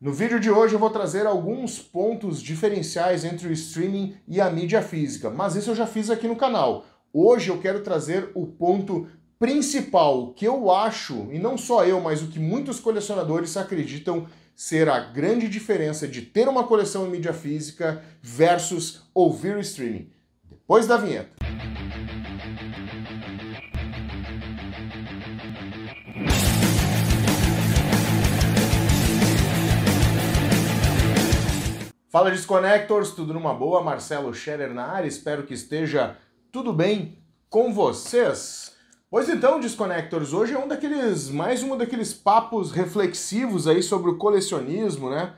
No vídeo de hoje eu vou trazer alguns pontos diferenciais entre o streaming e a mídia física, mas isso eu já fiz aqui no canal. Hoje eu quero trazer o ponto principal, que eu acho, e não só eu, mas o que muitos colecionadores acreditam ser a grande diferença de ter uma coleção em mídia física versus ouvir o streaming. Depois da vinheta. Fala Disconnectors, tudo numa boa? Marcelo Scherer na área, espero que esteja tudo bem com vocês. Pois então, Disconnectors, hoje é mais um daqueles papos reflexivos aí sobre o colecionismo, né?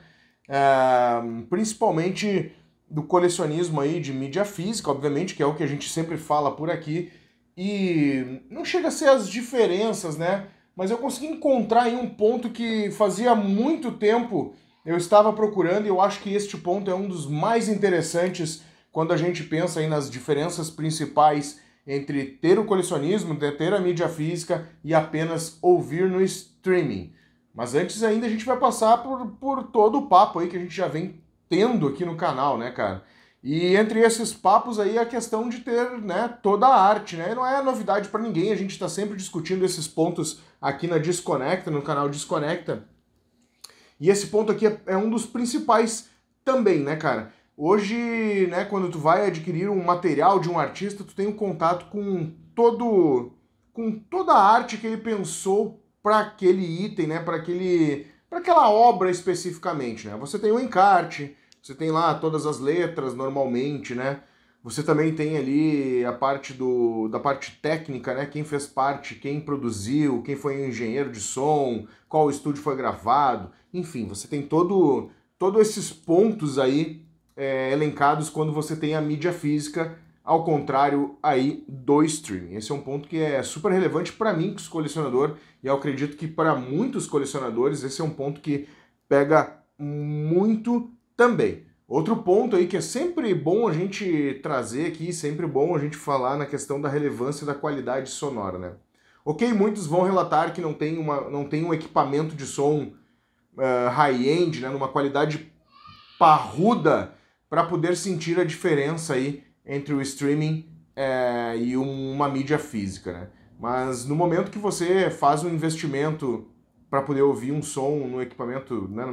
Principalmente do colecionismo aí de mídia física, obviamente, que é o que a gente sempre fala por aqui, e não chega a ser as diferenças, né? Mas eu consegui encontrar aí um ponto que fazia muito tempo eu estava procurando e eu acho que este ponto é um dos mais interessantes quando a gente pensa aí nas diferenças principais entre ter o colecionismo, ter a mídia física e apenas ouvir no streaming. Mas antes ainda a gente vai passar por todo o papo aí que a gente já vem tendo aqui no canal, né, cara? E entre esses papos aí a questão de ter, né, toda a arte, né? E não é novidade para ninguém, a gente está sempre discutindo esses pontos aqui na Disconnecta, no canal Disconnecta. E esse ponto aqui é um dos principais também, né, cara? Hoje, né, quando tu vai adquirir um material de um artista, tu tem um contato com toda a arte que ele pensou para aquele item, né, para aquela obra especificamente, né? Você tem o encarte, você tem lá todas as letras normalmente, né? Você também tem ali a parte da parte técnica, né? Quem fez parte, quem produziu, quem foi o engenheiro de som, qual estúdio foi gravado, enfim, você tem todos esses pontos aí elencados quando você tem a mídia física, ao contrário aí do streaming. Esse é um ponto que é super relevante para mim, que sou colecionador, e eu acredito que para muitos colecionadores esse é um ponto que pega muito também. Outro ponto aí que é sempre bom a gente trazer aqui, sempre bom a gente falar na questão da relevância da qualidade sonora, né? Ok, muitos vão relatar que não tem um equipamento de som high-end, né, numa qualidade parruda, para poder sentir a diferença aí entre o streaming e uma mídia física, né? Mas no momento que você faz um investimento para poder ouvir um som no equipamento, né,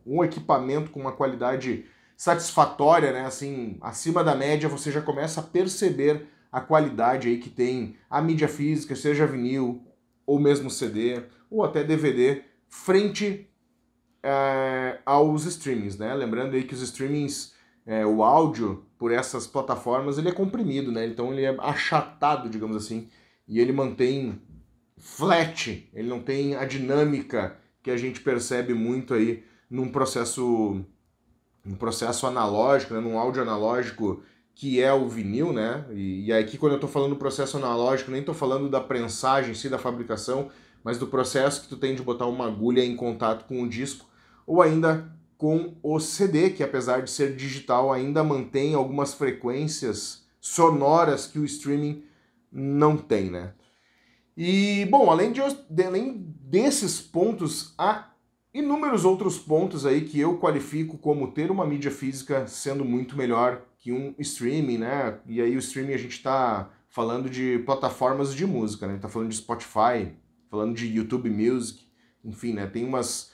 um equipamento com uma qualidade satisfatória, né, assim, acima da média, você já começa a perceber a qualidade aí que tem a mídia física, seja vinil, ou mesmo CD, ou até DVD, frente aos streamings, né? Lembrando aí que os streamings, o áudio por essas plataformas, ele é comprimido, né? Então ele é achatado, digamos assim, e ele mantém flat, ele não tem a dinâmica que a gente percebe muito aí num processo analógico, né? Num áudio analógico que é o vinil, né? E aqui quando eu tô falando do processo analógico, nem tô falando da prensagem em si, da fabricação, mas do processo que tu tem de botar uma agulha em contato com o disco, ou ainda com o CD, que apesar de ser digital, ainda mantém algumas frequências sonoras que o streaming não tem, né? E, bom, além desses pontos, há inúmeros outros pontos aí que eu qualifico como ter uma mídia física sendo muito melhor que um streaming, né? E aí o streaming a gente tá falando de plataformas de música, né? Tá falando de Spotify, falando de YouTube Music, enfim, né? Tem umas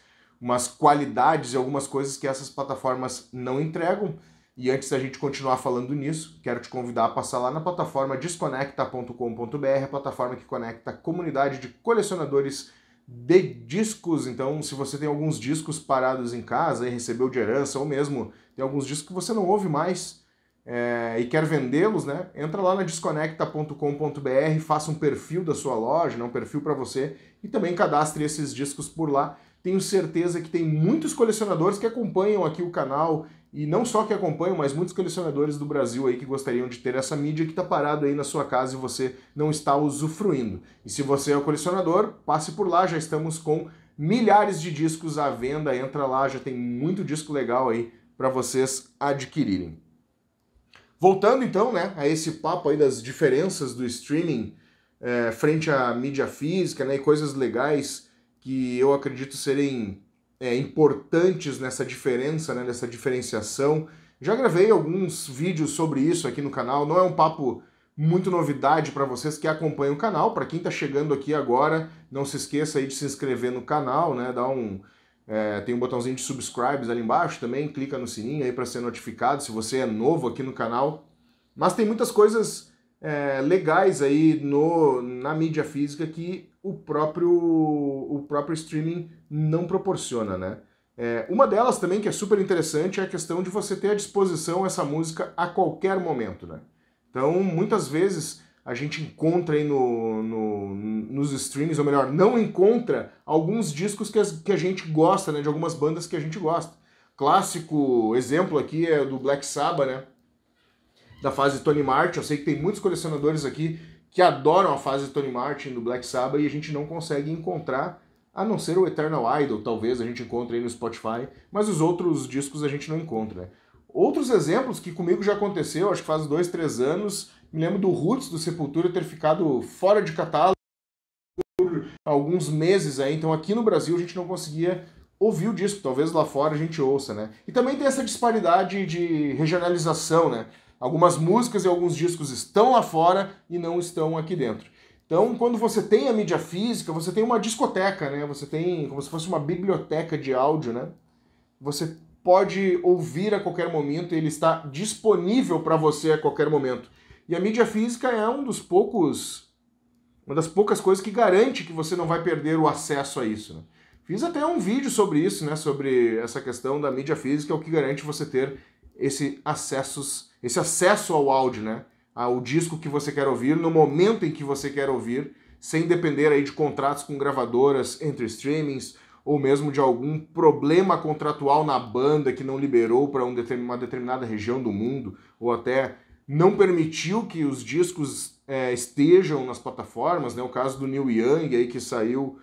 qualidades e algumas coisas que essas plataformas não entregam. E antes da gente continuar falando nisso, quero te convidar a passar lá na plataforma desconecta.com.br, a plataforma que conecta a comunidade de colecionadores de discos. Então, se você tem alguns discos parados em casa e recebeu de herança, ou mesmo tem alguns discos que você não ouve mais e quer vendê-los, né? Entra lá na desconecta.com.br, faça um perfil da sua loja, né? Um perfil para você, e também cadastre esses discos por lá. Tenho certeza que tem muitos colecionadores que acompanham aqui o canal, e não só que acompanham, mas muitos colecionadores do Brasil aí que gostariam de ter essa mídia que está parado aí na sua casa e você não está usufruindo. E se você é um colecionador, passe por lá, já estamos com milhares de discos à venda, entra lá, já tem muito disco legal aí para vocês adquirirem. Voltando então, né, a esse papo aí das diferenças do streaming frente à mídia física, né, e coisas legais que eu acredito serem importantes nessa diferença, né, nessa diferenciação. Já gravei alguns vídeos sobre isso aqui no canal, não é um papo muito novidade para vocês que acompanham o canal. Para quem está chegando aqui agora, não se esqueça aí de se inscrever no canal, né, tem um botãozinho de subscribes ali embaixo também, clica no sininho aí para ser notificado se você é novo aqui no canal. Mas tem muitas coisas legais aí na mídia física que o próprio streaming não proporciona, né? Uma delas também que é super interessante é a questão de você ter à disposição essa música a qualquer momento, né? Então, muitas vezes a gente encontra aí nos streams, ou melhor, não encontra alguns discos que a gente gosta, né? De algumas bandas que a gente gosta. Clássico exemplo aqui é do Black Sabbath, né? Da fase Tony Martin. Eu sei que tem muitos colecionadores aqui que adoram a fase Tony Martin do Black Sabbath e a gente não consegue encontrar, a não ser o Eternal Idol, talvez a gente encontre aí no Spotify, mas os outros discos a gente não encontra, né? Outros exemplos que comigo já aconteceu, acho que faz 2, 3 anos, me lembro do Roots, do Sepultura, ter ficado fora de catálogo por alguns meses aí, então aqui no Brasil a gente não conseguia ouvir o disco, talvez lá fora a gente ouça, né? E também tem essa disparidade de regionalização, né? Algumas músicas e alguns discos estão lá fora e não estão aqui dentro. Então, quando você tem a mídia física, você tem uma discoteca, né? Você tem como se fosse uma biblioteca de áudio, né? Você pode ouvir a qualquer momento, ele está disponível para você a qualquer momento. E a mídia física é uma das poucas coisas que garante que você não vai perder o acesso a isso, né? Fiz até um vídeo sobre isso, né? Sobre essa questão da mídia física, é o que garante você ter esse acesso ao áudio, né? Ao disco que você quer ouvir, no momento em que você quer ouvir, sem depender aí de contratos com gravadoras entre streamings, ou mesmo de algum problema contratual na banda que não liberou para uma determinada região do mundo, ou até não permitiu que os discos estejam nas plataformas, né? O caso do Neil Young, aí, que saiu,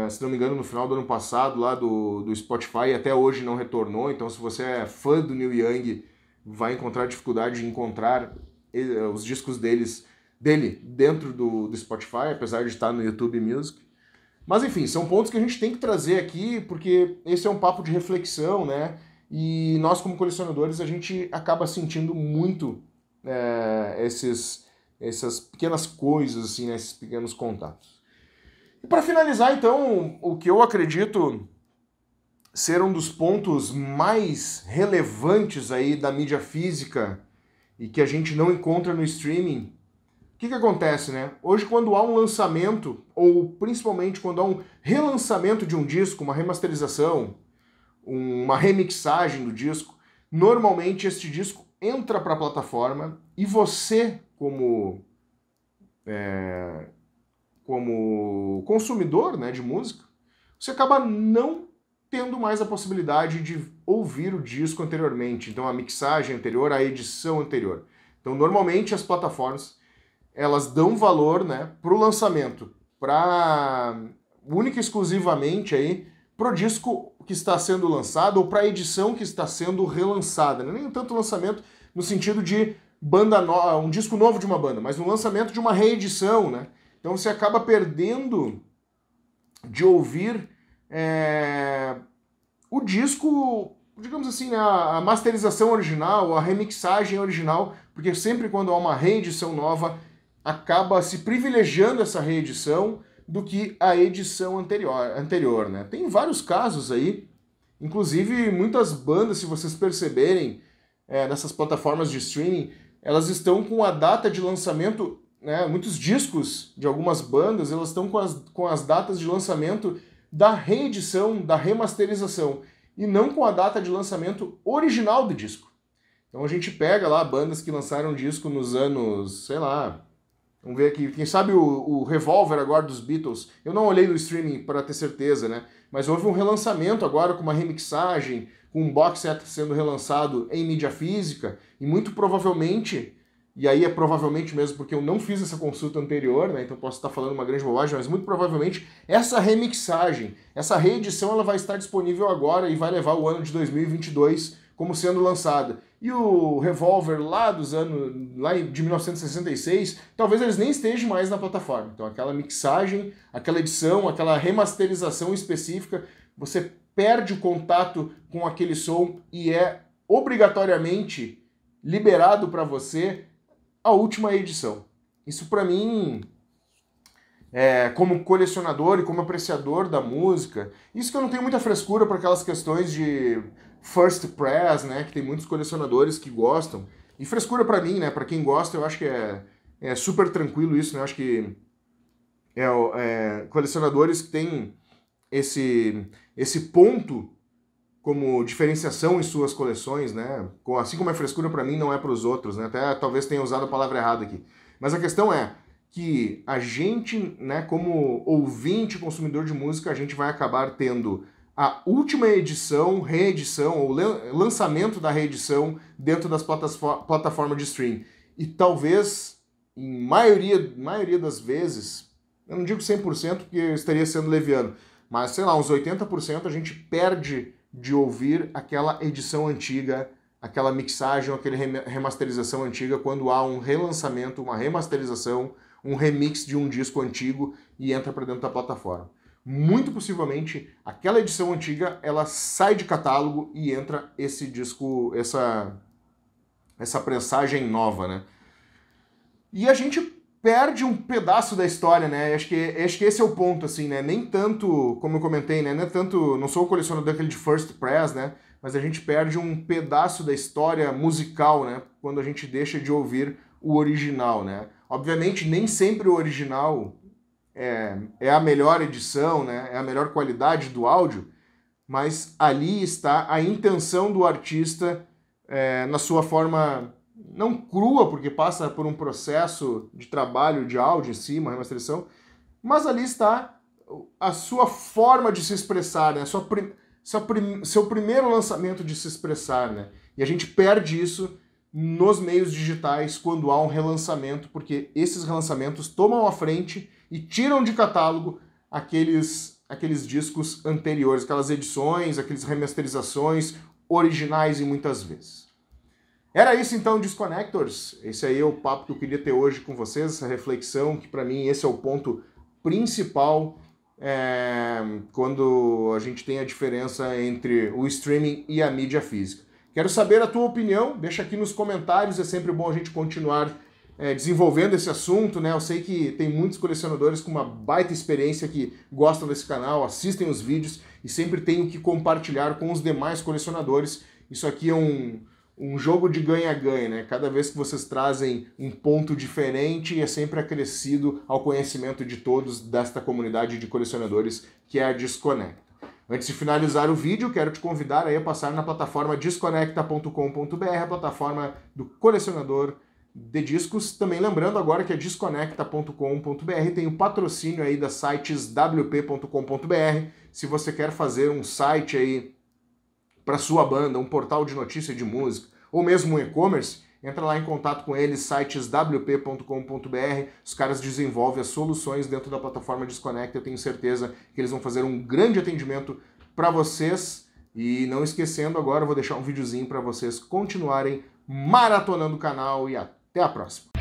se não me engano, no final do ano passado, lá do Spotify, e até hoje não retornou. Então, se você é fã do Neil Young, vai encontrar dificuldade de encontrar os discos dele dentro do Spotify, apesar de estar no YouTube Music. Mas enfim, são pontos que a gente tem que trazer aqui, porque esse é um papo de reflexão, né? E nós, como colecionadores, a gente acaba sentindo muito essas pequenas coisas, assim, né? Esses pequenos contatos. E para finalizar, então, o que eu acredito ser um dos pontos mais relevantes aí da mídia física e que a gente não encontra no streaming. O que acontece, né? Hoje, quando há um lançamento, ou principalmente quando há um relançamento de um disco, uma remasterização, uma remixagem do disco, normalmente este disco entra para a plataforma e você, como consumidor, né, de música, você acaba não tendo mais a possibilidade de ouvir o disco anteriormente. Então, a mixagem anterior, a edição anterior. Então, normalmente as plataformas elas dão valor, né, para o lançamento, única e exclusivamente aí para o disco que está sendo lançado ou para a edição que está sendo relançada. Não é nem tanto lançamento no sentido de um disco novo de uma banda, mas no lançamento de uma reedição, né? Então você acaba perdendo de ouvir o disco, digamos assim, né, a masterização original, a remixagem original, porque sempre quando há uma reedição nova, acaba se privilegiando essa reedição do que a edição anterior, né? Tem vários casos aí, inclusive muitas bandas, se vocês perceberem, nessas plataformas de streaming, elas estão com a data de lançamento, né? Muitos discos de algumas bandas, elas estão com as datas de lançamento da reedição, da remasterização, e não com a data de lançamento original do disco. Então a gente pega lá bandas que lançaram disco nos anos, sei lá, vamos ver aqui, quem sabe o Revolver agora dos Beatles, eu não olhei no streaming para ter certeza, né? Mas houve um relançamento agora com uma remixagem, com um box set sendo relançado em mídia física, e muito provavelmente, e aí é provavelmente mesmo porque eu não fiz essa consulta anterior, né? Então posso estar falando uma grande bobagem, mas muito provavelmente essa remixagem, essa reedição, ela vai estar disponível agora e vai levar o ano de 2022 como sendo lançada. E o Revolver lá de 1966, talvez eles nem estejam mais na plataforma. Então aquela mixagem, aquela edição, aquela remasterização específica, você perde o contato com aquele som e é obrigatoriamente liberado para você a última edição. Isso para mim, como colecionador e como apreciador da música, isso que eu não tenho muita frescura para aquelas questões de first press, né, que tem muitos colecionadores que gostam. E frescura para mim, né, para quem gosta, eu acho que é super tranquilo isso, né, eu acho que colecionadores que têm esse ponto como diferenciação em suas coleções, né? Assim como é frescura para mim, não é para os outros, né? Até talvez tenha usado a palavra errada aqui. Mas a questão é que a gente, né, como ouvinte, consumidor de música, a gente vai acabar tendo a última edição, reedição, ou lançamento da reedição dentro das plataformas de stream. E talvez, em maioria das vezes, eu não digo 100% porque eu estaria sendo leviano, mas, sei lá, uns 80% a gente perde de ouvir aquela edição antiga, aquela mixagem, aquela remasterização antiga, quando há um relançamento, uma remasterização, um remix de um disco antigo e entra para dentro da plataforma. Muito possivelmente, aquela edição antiga, ela sai de catálogo e entra esse disco, essa prensagem nova, né? E a gente perde um pedaço da história, né? Acho que esse é o ponto, assim, né? Nem tanto, como eu comentei, né? Não sou o colecionador daquele de first press, né? Mas a gente perde um pedaço da história musical, né? Quando a gente deixa de ouvir o original, né? Obviamente, nem sempre o original é a melhor edição, né? É a melhor qualidade do áudio, mas ali está a intenção do artista na sua forma não crua, porque passa por um processo de trabalho de áudio em si, uma remasterização, mas ali está a sua forma de se expressar, né? Seu primeiro lançamento de se expressar, né? E a gente perde isso nos meios digitais quando há um relançamento, porque esses relançamentos tomam a frente e tiram de catálogo aqueles discos anteriores, aquelas edições, aquelas remasterizações originais e muitas vezes. Era isso então, Disconnectors. Esse aí é o papo que eu queria ter hoje com vocês, essa reflexão, que para mim esse é o ponto principal quando a gente tem a diferença entre o streaming e a mídia física. Quero saber a tua opinião, deixa aqui nos comentários, é sempre bom a gente continuar desenvolvendo esse assunto, né? Eu sei que tem muitos colecionadores com uma baita experiência que gostam desse canal, assistem os vídeos e sempre tenho que compartilhar com os demais colecionadores. Isso aqui é um jogo de ganha-ganha, né? Cada vez que vocês trazem um ponto diferente, é sempre acrescido ao conhecimento de todos desta comunidade de colecionadores que é a Disconnecta. Antes de finalizar o vídeo, quero te convidar aí a passar na plataforma disconnecta.com.br, a plataforma do colecionador de discos. Também lembrando agora que a disconnecta.com.br tem o patrocínio aí das sites wp.com.br. Se você quer fazer um site aí para sua banda, um portal de notícia de música, ou mesmo um e-commerce, entra lá em contato com eles, sites wp.com.br, os caras desenvolvem as soluções dentro da plataforma Disconnecta, eu tenho certeza que eles vão fazer um grande atendimento para vocês, e não esquecendo agora, eu vou deixar um videozinho para vocês continuarem maratonando o canal, e até a próxima!